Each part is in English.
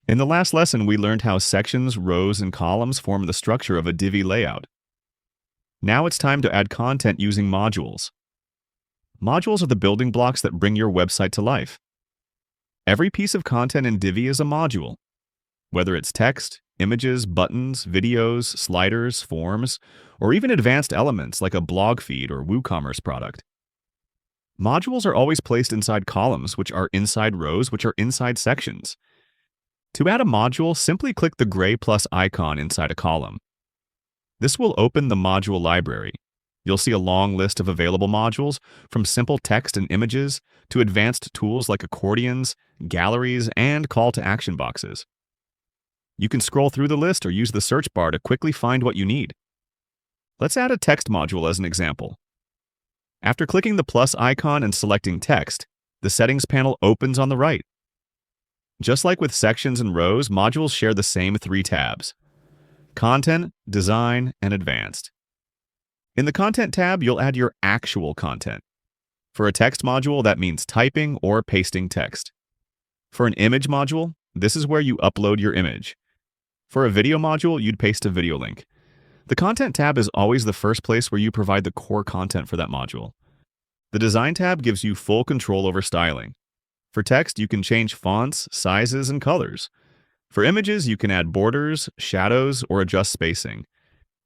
In the last lesson, we learned how sections, rows, and columns form the structure of a Divi layout. Now it's time to add content using modules. Modules are the building blocks that bring your website to life. Every piece of content in Divi is a module. Whether it's text, images, buttons, videos, sliders, forms, or even advanced elements like a blog feed or WooCommerce product. Modules are always placed inside columns, which are inside rows, which are inside sections. To add a module, simply click the gray plus icon inside a column. This will open the module library. You'll see a long list of available modules, from simple text and images to advanced tools like accordions, galleries, and call-to-action boxes. You can scroll through the list or use the search bar to quickly find what you need. Let's add a text module as an example. After clicking the plus icon and selecting text, the settings panel opens on the right. Just like with sections and rows, modules share the same three tabs: Content, Design, and Advanced. In the Content tab, you'll add your actual content. For a text module, that means typing or pasting text. For an image module, this is where you upload your image. For a video module, you'd paste a video link. The Content tab is always the first place where you provide the core content for that module. The Design tab gives you full control over styling. For text, you can change fonts, sizes, and colors. For images, you can add borders, shadows, or adjust spacing.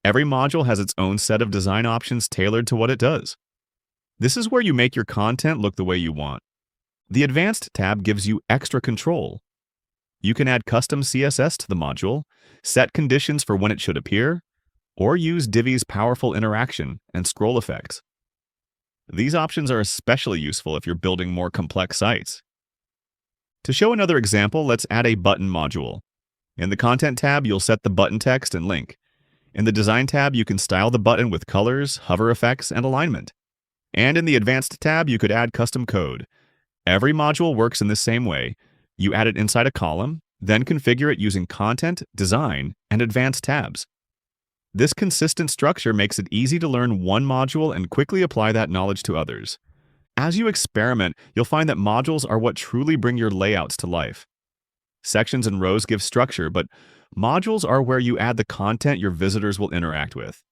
Every module has its own set of design options tailored to what it does. This is where you make your content look the way you want. The Advanced tab gives you extra control. You can add custom CSS to the module, set conditions for when it should appear, or use Divi's powerful interaction and scroll effects. These options are especially useful if you're building more complex sites. To show another example, let's add a button module. In the Content tab, you'll set the button text and link. In the Design tab, you can style the button with colors, hover effects, and alignment. And in the Advanced tab, you could add custom code. Every module works in the same way. You add it inside a column, then configure it using Content, Design, and Advanced tabs. This consistent structure makes it easy to learn one module and quickly apply that knowledge to others. As you experiment, you'll find that modules are what truly bring your layouts to life. Sections and rows give structure, but modules are where you add the content your visitors will interact with.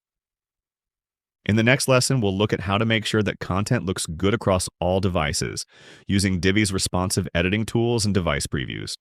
In the next lesson, we'll look at how to make sure that content looks good across all devices, using Divi's responsive editing tools and device previews.